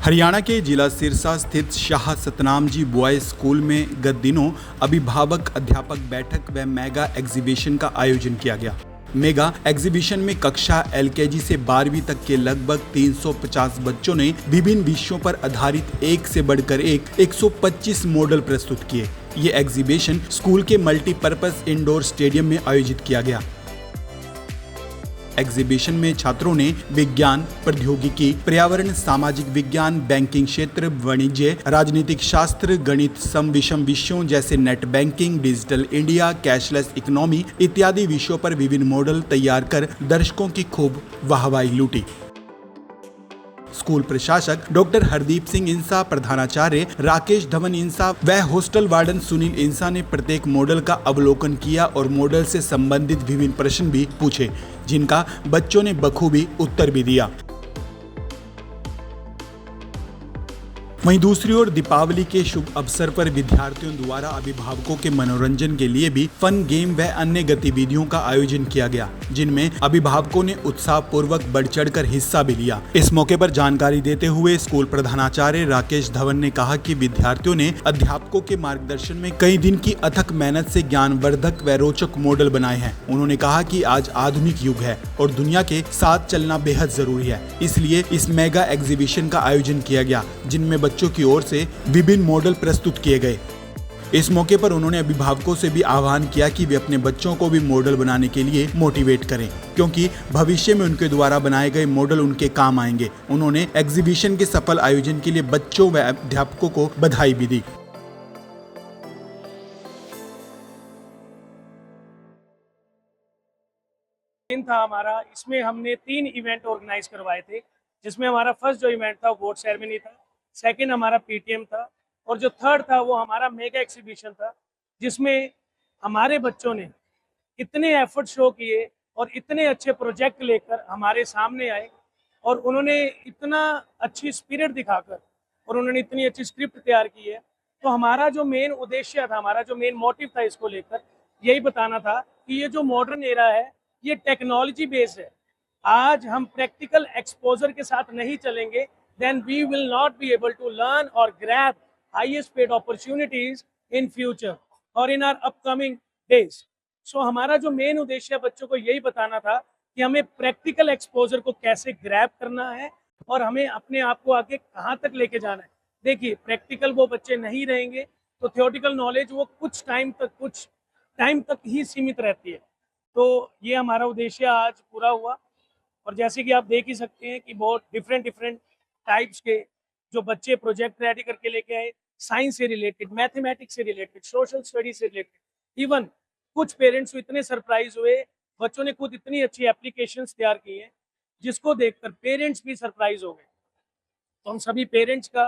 हरियाणा के जिला सिरसा स्थित शाह सतनाम जी बॉयज स्कूल में गत दिनों अभिभावक अध्यापक बैठक व मेगा एग्जीबिशन का आयोजन किया गया। मेगा एग्जीबिशन में कक्षा एलकेजी से 12वीं तक के लगभग 350 बच्चों ने विभिन्न विषयों पर आधारित एक से बढ़कर एक 125 मॉडल प्रस्तुत किए। ये एग्जीबिशन स्कूल के मल्टीपर्पज इंडोर स्टेडियम में आयोजित किया गया। एग्जीबिशन में छात्रों ने विज्ञान, प्रौद्योगिकी, पर्यावरण, सामाजिक विज्ञान, बैंकिंग क्षेत्र, वाणिज्य, राजनीतिक शास्त्र, गणित, सम विषम विषयों जैसे net banking, digital India, cashless economy इत्यादि विषयों पर विभिन्न मॉडल तैयार कर दर्शकों की खूब वाहवाही लूटी। स्कूल प्रशासक डॉक्टर हरदीप सिंह इंसा, प्रधानाचार्य राकेश धवन इंसा व हॉस्टल वार्डन सुनील इंसा ने प्रत्येक मॉडल का अवलोकन किया और मॉडल से संबंधित विभिन्न प्रश्न भी पूछे, जिनका बच्चों ने बखूबी उत्तर भी दिया। वहीं दूसरी ओर दीपावली के शुभ अवसर पर विद्यार्थियों द्वारा अभिभावकों के मनोरंजन के लिए भी फन गेम व अन्य गतिविधियों का आयोजन किया गया, जिनमें अभिभावकों ने उत्साहपूर्वक बढ़ चढ़कर हिस्सा भी लिया। इस मौके पर जानकारी देते हुए स्कूल प्रधानाचार्य राकेश धवन ने कहा कि विद्यार्थियों ने अध्यापकों के मार्गदर्शन में कई दिन की अथक मेहनत से ज्ञानवर्धक व रोचक मॉडल बनाए हैं। उन्होंने कहा कि आज आधुनिक युग है और दुनिया के साथ चलना बेहद जरूरी है, इसलिए इस मेगा एग्जीबिशन का आयोजन किया गया, जिनमें बच्चों की ओर से विभिन्न मॉडल प्रस्तुत किए गए। इस मौके पर उन्होंने अभिभावकों से भी आह्वान किया कि वे अपने बच्चों को भी मॉडल बनाने के लिए मोटिवेट करें, क्योंकि भविष्य में उनके द्वारा बनाए गए मॉडल उनके काम आएंगे। उन्होंने एग्जीबिशन के सफल आयोजन के लिए बच्चों व अध्यापकों को बधाई भी दी। था हमारा, इसमें हमने 3 इवेंट ऑर्गेनाइज करवाए थे, जिसमें हमारा फर्स्ट जो इवेंट था वोट सेरेमनी था, सेकंड हमारा पीटीएम था और जो थर्ड था वो हमारा मेगा एग्जीबिशन था, जिसमें हमारे बच्चों ने इतने एफर्ट शो किए और इतने अच्छे प्रोजेक्ट लेकर हमारे सामने आए और उन्होंने इतना अच्छी स्पिरिट दिखाकर और उन्होंने इतनी अच्छी स्क्रिप्ट तैयार की है। तो हमारा जो मेन उद्देश्य था, हमारा जो मेन मोटिव था इसको लेकर, यही बताना था कि ये जो मॉडर्न एरा है ये टेक्नोलॉजी बेस्ड है। आज हम प्रैक्टिकल एक्सपोजर के साथ नहीं चलेंगे, then we will not be able to learn or grab highest paid opportunities in future or in our upcoming days. So हमारा जो मेन उद्देश्य बच्चों को यही बताना था कि हमें प्रैक्टिकल एक्सपोजर को कैसे ग्रैब करना है और हमें अपने आप को आगे कहाँ तक लेके जाना है। देखिए, प्रैक्टिकल वो बच्चे नहीं रहेंगे तो थियोरेटिकल नॉलेज वो कुछ टाइम तक ही सीमित रहती है। तो ये हमारा उद्देश्य आज पूरा हुआ और जैसे कि आप देख ही सकते हैं कि बहुत डिफरेंट टाइप्स के जो बच्चे प्रोजेक्ट रेडी करके लेके आए, साइंस से रिलेटेड, मैथमेटिक्स से रिलेटेड, सोशल स्टडीज से रिलेटेड। इवन कुछ पेरेंट्स इतने सरप्राइज हुए, बच्चों ने खुद इतनी अच्छी एप्लीकेशंस तैयार की हैं जिसको देखकर पेरेंट्स भी सरप्राइज हो गए। तो हम सभी पेरेंट्स का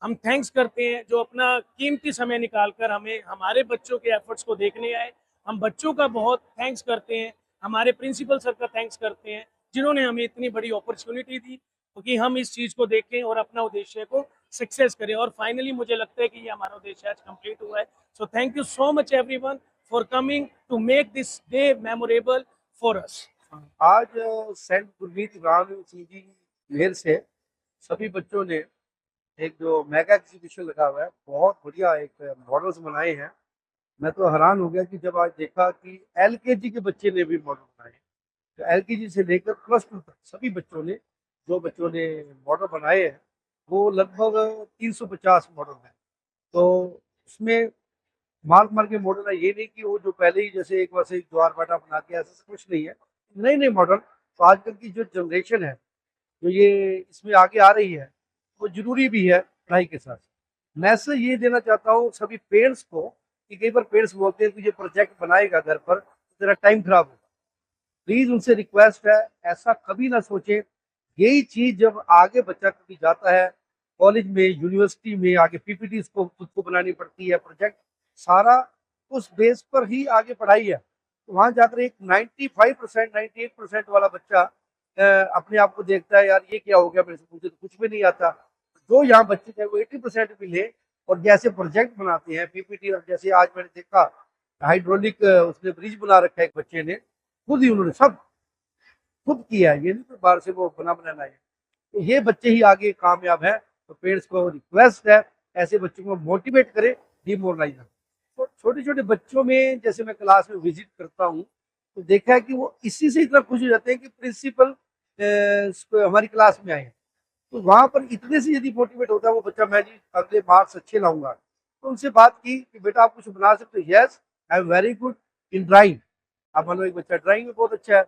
हम थैंक्स करते हैं जो अपना कीमती समय निकालकर हमें हमारे बच्चों के एफर्ट्स को देखने आए। हम बच्चों का बहुत थैंक्स करते हैं, हमारे प्रिंसिपल सर का थैंक्स करते हैं जिन्होंने हमें इतनी बड़ी अपॉर्चुनिटी दी क्योंकि हम इस चीज़ को देखें और अपना उद्देश्य को सक्सेस करें। और फाइनली मुझे लगता है कि ये हमारा उद्देश्य आज कंप्लीट हुआ है। So thank you so much everyone for coming to make this day memorable for us. आज सेंट गुरमीत राम सिंह जी मेहर से सभी बच्चों ने एक जो मेगा एग्जीबिशन लगा हुआ है, बहुत बढ़िया एक मॉडल्स बनाए हैं। मैं तो हैरान हो गया कि जब आज देखा कि एलकेजी के बच्चे ने भी मॉडल बनाए। तो एलकेजी से लेकर +2 तक सभी बच्चों ने मॉडल बनाए हैं वो लगभग 350 मॉडल हैं। तो उसमें मार के मॉडल है, ये नहीं कि वो जो पहले ही जैसे एक बार से द्वार बाटा बना के, ऐसा कुछ नहीं है। नए मॉडल तो आजकल की जो जनरेशन है जो ये इसमें आगे आ रही है वो जरूरी भी है पढ़ाई के साथ। मैसेज ये देना चाहता हूँ सभी पेरेंट्स को कि कई बार पेरेंट्स बोलते हैं कि ये प्रोजेक्ट बनाएगा घर पर तो तेरा टाइम खराब होगा। प्लीज उनसे रिक्वेस्ट है, ऐसा कभी ना सोचें। यही चीज जब आगे बच्चा कभी जाता है कॉलेज में, यूनिवर्सिटी में, आगे पीपीटी को खुद को बनानी पड़ती है, प्रोजेक्ट सारा उस बेस पर ही आगे पढ़ाई है। तो वहाँ जाकर एक 95% 98% वाला बच्चा अपने आप को देखता है, यार ये क्या हो गया, मेरे से मुझे तो कुछ भी नहीं आता। जो यहाँ बच्चे चाहे वो 80% भी ले और जैसे प्रोजेक्ट बनाते हैं पीपीटी, और जैसे आज मैंने देखा हाइड्रोलिक उसने ब्रिज बना रखा है एक बच्चे ने, खुद ही उन्होंने सब खुद किया है, ये नहीं तो बाहर से वो बनाना है। ये बच्चे ही आगे कामयाब है। तो पेरेंट्स को रिक्वेस्ट है, ऐसे बच्चों को मोटिवेट करें, डिमोरलाइज ना। तो छोटे छोटे बच्चों में जैसे मैं क्लास में विजिट करता हूँ तो देखा है कि वो इसी से इतना खुश हो जाते हैं कि प्रिंसिपल हमारी क्लास में आए हैं। तो वहाँ पर इतने से यदि मोटिवेट होता है वो बच्चा, मैं जी अगले मार्क्स अच्छे लाऊंगा। तो उनसे बात की कि बेटा आप कुछ बना सकते हो। Yes, I am very good in drawing. आप मान लो एक बच्चा ड्राइंग में बहुत अच्छा है,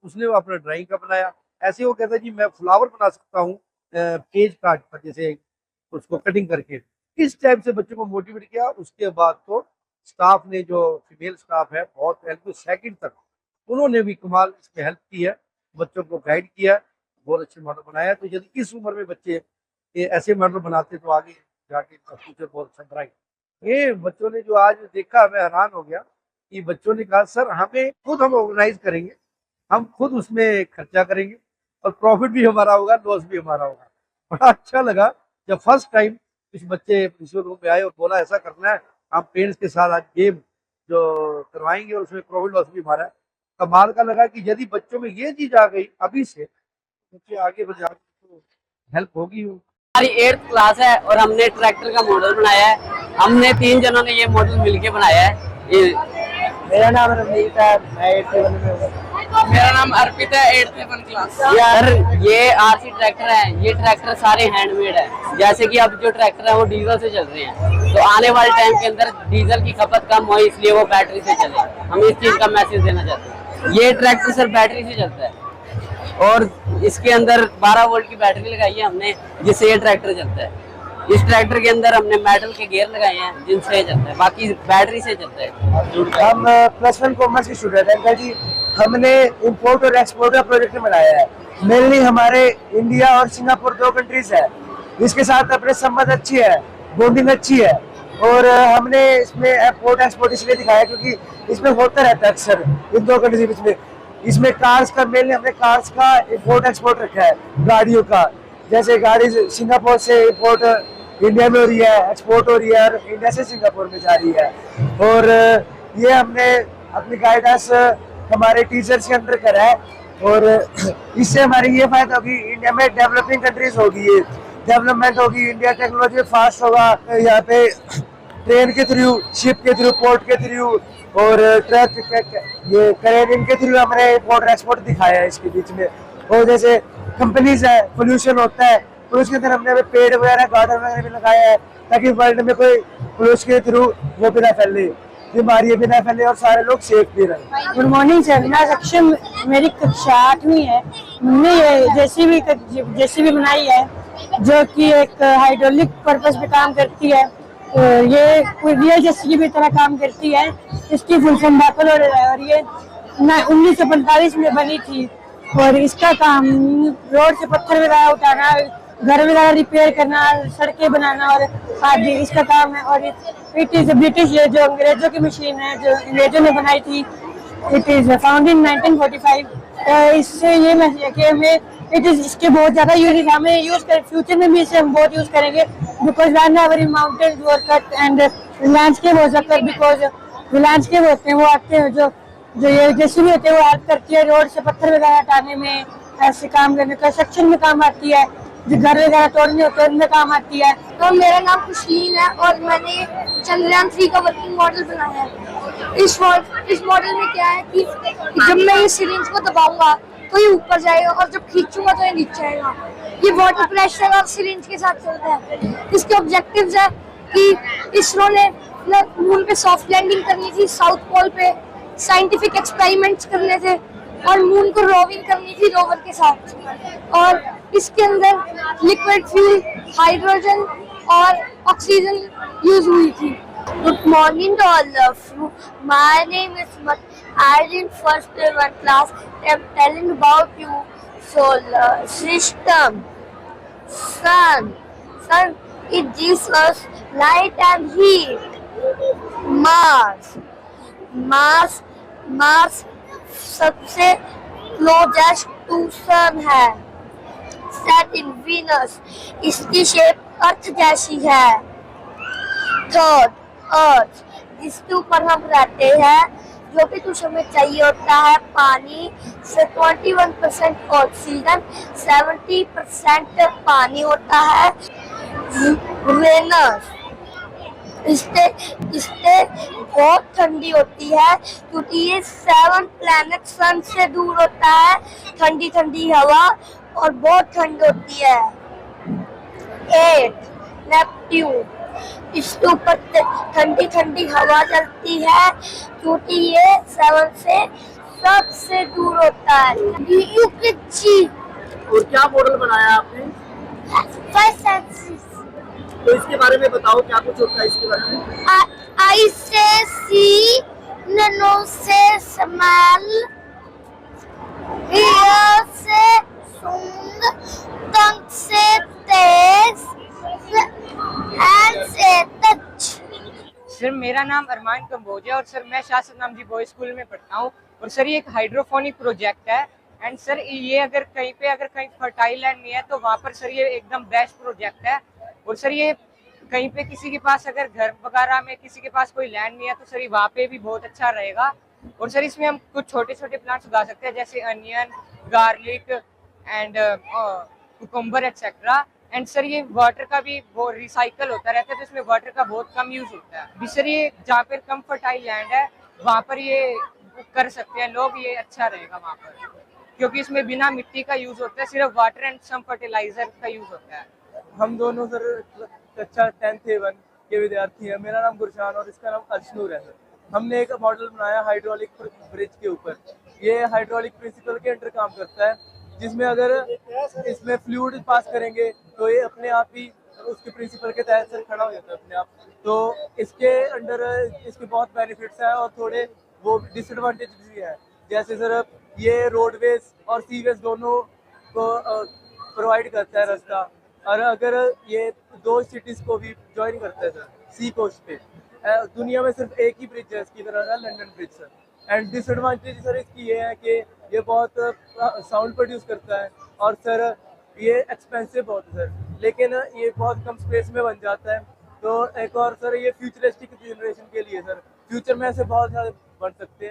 उसने वो अपना ड्राइंग का बनाया। ऐसे वो कहता है जी मैं फ्लावर बना सकता हूँ पेज कार्ड पर, जैसे उसको कटिंग करके। इस टाइप से बच्चों को मोटिवेट किया। उसके बाद तो स्टाफ ने, जो फीमेल स्टाफ है, बहुत हेल्प, सेकंड तक उन्होंने भी कमाल इसमें हेल्प की है, बच्चों को गाइड किया, बहुत अच्छे मॉडल बनाया। तो यदि इस उम्र में बच्चे ये ऐसे मॉडल बनाते तो आगे जाके इनका फ्यूचर बहुत अच्छा ब्राइट। ये बच्चों ने जो आज देखा, मैं हैरान हो गया कि बच्चों ने कहा सर हमें खुद हम ऑर्गेनाइज करेंगे, हम खुद उसमें खर्चा करेंगे और प्रॉफिट भी हमारा होगा, लॉस भी हमारा होगा। बड़ा अच्छा लगा जब फर्स्ट टाइम कुछ बच्चे प्रिंसिपल रूम में आए और बोला ऐसा करना है, हम पेरेंट्स के साथ आज गेम जो करवाएंगे और उसमें प्रॉफिट लॉस भी हमारा है। कमाल का लगा कि यदि बच्चों में ये चीज आ गई अभी से, बच्चे आगे बढ़ जाएंगे तो हेल्प होगी। हमारी 8th क्लास है और हमने ट्रैक्टर का मॉडल बनाया है। हमने 3 जनों ने ये मॉडल मिलके बनाया है। मेरा नाम रमनीत है, मैं 8th में हूँ। मेरा नाम अर्पित है, 8th क्लास। यार ये आरसी ट्रैक्टर है, ये ट्रैक्टर सारे हैंडमेड है। जैसे कि अब जो ट्रैक्टर है वो डीजल से चल रहे हैं, तो आने वाले टाइम के अंदर डीजल की खपत कम हो, इसलिए वो बैटरी से चले। हम इस चीज का मैसेज देना चाहते हैं। ये ट्रैक्टर सर बैटरी से चलता है और इसके अंदर 12 वोल्ट की बैटरी लगाई है हमने, जिससे ये ट्रैक्टर चलता है। इस ट्रैक्टर के अंदर हमने मेटल के गियर लगाए हैं जिनसे ये चलता है, बाकी बैटरी से चलता है। हम +1 कॉमर्स के स्टूडेंट हैं अंकल जी। हमने इंपोर्ट और एक्सपोर्ट का प्रोजेक्ट बनाया है। मेनली हमारे इंडिया और सिंगापुर 2 कंट्रीज है, इसके साथ अपने संबंध अच्छी है, बॉन्डिंग अच्छी है। और हमने इसमें इंपोर्ट एक्सपोर्ट इसलिए दिखाया क्योंकि इसमें होता रहता है अक्सर इन 2 कंट्रीज के बीच में। इसमें कार्स का, मेनली हमने कार्स का इंपोर्ट एक्सपोर्ट रखा है, गाड़ियों का। जैसे गाड़ी सिंगापुर से इंपोर्ट इंडिया में हो रही है, एक्सपोर्ट हो रही है, और इंडिया से सिंगापुर में जा रही है। और ये हमने अपनी गाइडेंस हमारे टीचर्स के अंदर करा है। और इससे हमारी ये फायदा होगी, इंडिया में डेवलपिंग कंट्रीज होगी, ये डेवलपमेंट होगी, इंडिया टेक्नोलॉजी फास्ट होगा। यहाँ पे ट्रेन के थ्रू, शिप के थ्रू, पोर्ट के थ्रू और ट्रक, ये करेन के थ्रू हमने इंपोर्ट एक्सपोर्ट दिखाया है इसके बीच में। और जैसे कंपनीज है, पोल्यूशन होता है, तो उसके अंदर हमने पेड़ वगैरह, गार्डन वगैरह भी लगाया है ताकि वर्ल्ड में कोई पोल्यूशन के थ्रू वो भी ना फैले, बीमारी भी ना फैले और सारे लोग सेफ भी रहे। गुड मॉर्निंग सर, मैं सक्षम, मेरी कक्षा 8वीं है। हमने ये जेसीबी बनाई है जो कि एक हाइड्रोलिक पर्पस पे काम करती है। ये रियल जेसीबी की तरह काम करती है। इसकी फुल फॉर्म दाखिल हो रहा है और ये 1945 में बनी थी। और इसका काम रोड से पत्थर वगैरह उठाना, घर वगैरह रिपेयर करना, सड़कें बनाना और आदि इसका काम है। और इट इज ब्रिटिश, जो अंग्रेजों की मशीन है, जो अंग्रेजों ने बनाई थी। It is found in 1945। इससे ये मैसेज है कि हमें इसके बहुत ज्यादा यूज, हमें यूज कर, फ्यूचर में भी इसे हम बहुत यूज करेंगे। Because when mountains were cut and landscape was occur, because landscape होते हैं वो आते हैं, जो ये जेसीबी होते हैं वो हेल्प करती है रोड से पत्थर वगैरह हटाने में, ऐसे काम करने, कंस्ट्रक्शन में काम आती है, जो घर वगैरह तोड़ने होते हैं उनमें काम आती है। तो मेरा नाम खुशलीन है और मैंने चंद्रयान 3 का वर्किंग मॉडल बनाया है। इस मॉडल में क्या है कि जब मैं ये सिरिंज को दबाऊंगा तो ये ऊपर जाएगा और जब खींचूंगा तो ये नीचे आएगा। ये वाटर प्रेशर और सिरिंज के साथ चलता है। इसके ऑब्जेक्टिव्स है कि इसरो ने मून पे सॉफ्ट लैंडिंग करनी थी, साउथ पोल पे साइंटिफिक एक्सपेरिमेंट्स करने थे और मून को रोविंग करनी थी रोवर के साथ। और इसके अंदर लिक्विड फ्यूल, हाइड्रोजन और ऑक्सीजन यूज हुई थी। Good morning to all of you. My name is Mat. I'm in first one class. I'm telling about you solar system. Sun. It gives us light and heat. Mars सबसे closest to सन है। Saturn, Venus, इसकी shape अर्थ जैसी है। Third, अर्थ, जिसके ऊपर हम रहते हैं। जो भी कुछ हमें चाहिए होता है, पानी से 21% ऑक्सीजन, 70% पानी होता है। वेनस इससे बहुत ठंडी होती है क्योंकि ये 7 प्लैनेट सन से दूर होता है। ठंडी ठंडी हवा और बहुत ठंड होती है। 8 नेपट्यून इसके ऊपर ठंडी ठंडी हवा चलती है क्योंकि ये 7 से सबसे दूर होता है। यूकेजी और क्या मॉडल बनाया आपने? 5 सेंसेस तो इसके बारे में बताओ, क्या कुछ होता है इसके बारे में? आई से सी, नैनो से स्मेल, ईयर से सूंघ, टंग से टेस्ट, हैंड से टच। सर मेरा नाम अरमान कंबोज है और सर मैं शाह सतनाम जी बॉयज स्कूल में पढ़ता हूँ और सर ये एक हाइड्रोफोनिक प्रोजेक्ट है। एंड सर ये अगर कहीं फर्टाइल लैंड नहीं है तो वहाँ पर सर ये एकदम बेस्ट प्रोजेक्ट है। और सर ये कहीं पे किसी के पास अगर घर वगैरह में किसी के पास कोई लैंड नहीं है तो सर वहाँ पे भी बहुत अच्छा रहेगा। और सर इसमें हम कुछ छोटे छोटे प्लांट्स उगा सकते हैं जैसे onion, garlic and cucumber etcetera. And sir ये वाटर का भी वो रिसाइकल होता रहता है तो इसमें वाटर का बहुत कम यूज होता है। अभी सर ये जहाँ पर कम फर्टाइल लैंड है वहाँ पर ये कर सकते हैं लोग, ये अच्छा रहेगा वहाँ पर क्योंकि इसमें बिना मिट्टी का यूज होता है, सिर्फ वाटर एंड सम फर्टिलाइजर का यूज होता है। हम दोनों सर कक्षा 10th A1 के विद्यार्थी हैं। मेरा नाम गुरशान और इसका नाम अजनूर है सर। हमने एक मॉडल बनाया हाइड्रोलिक ब्रिज के ऊपर। ये हाइड्रोलिक प्रिंसिपल के अंडर काम करता है जिसमें अगर इसमें फ्लूइड पास करेंगे तो ये अपने आप ही उसके प्रिंसिपल के तहत सर खड़ा हो जाता है अपने आप। तो इसके अंडर इसके बहुत बेनिफिट्स हैं और थोड़े वो डिसएडवांटेज भी है। जैसे सर ये रोडवेज और सीवेज दोनों को प्रोवाइड करता है रास्ता, और अगर ये 2 सिटीज को भी ज्वाइन करता है सर सी कोस्ट पे। दुनिया में सिर्फ एक ही ब्रिज है इसकी तरह का, London bridge sir. And disadvantage sir इसकी ये है कि ये बहुत साउंड प्रोड्यूस करता है और सर ये एक्सपेंसिव बहुत है सर, लेकिन ये बहुत कम स्पेस में बन जाता है। तो एक और सर ये फ्यूचरिस्टिक जनरेशन के लिए सर, फ्यूचर में ऐसे बहुत ज़्यादा बन सकते हैं।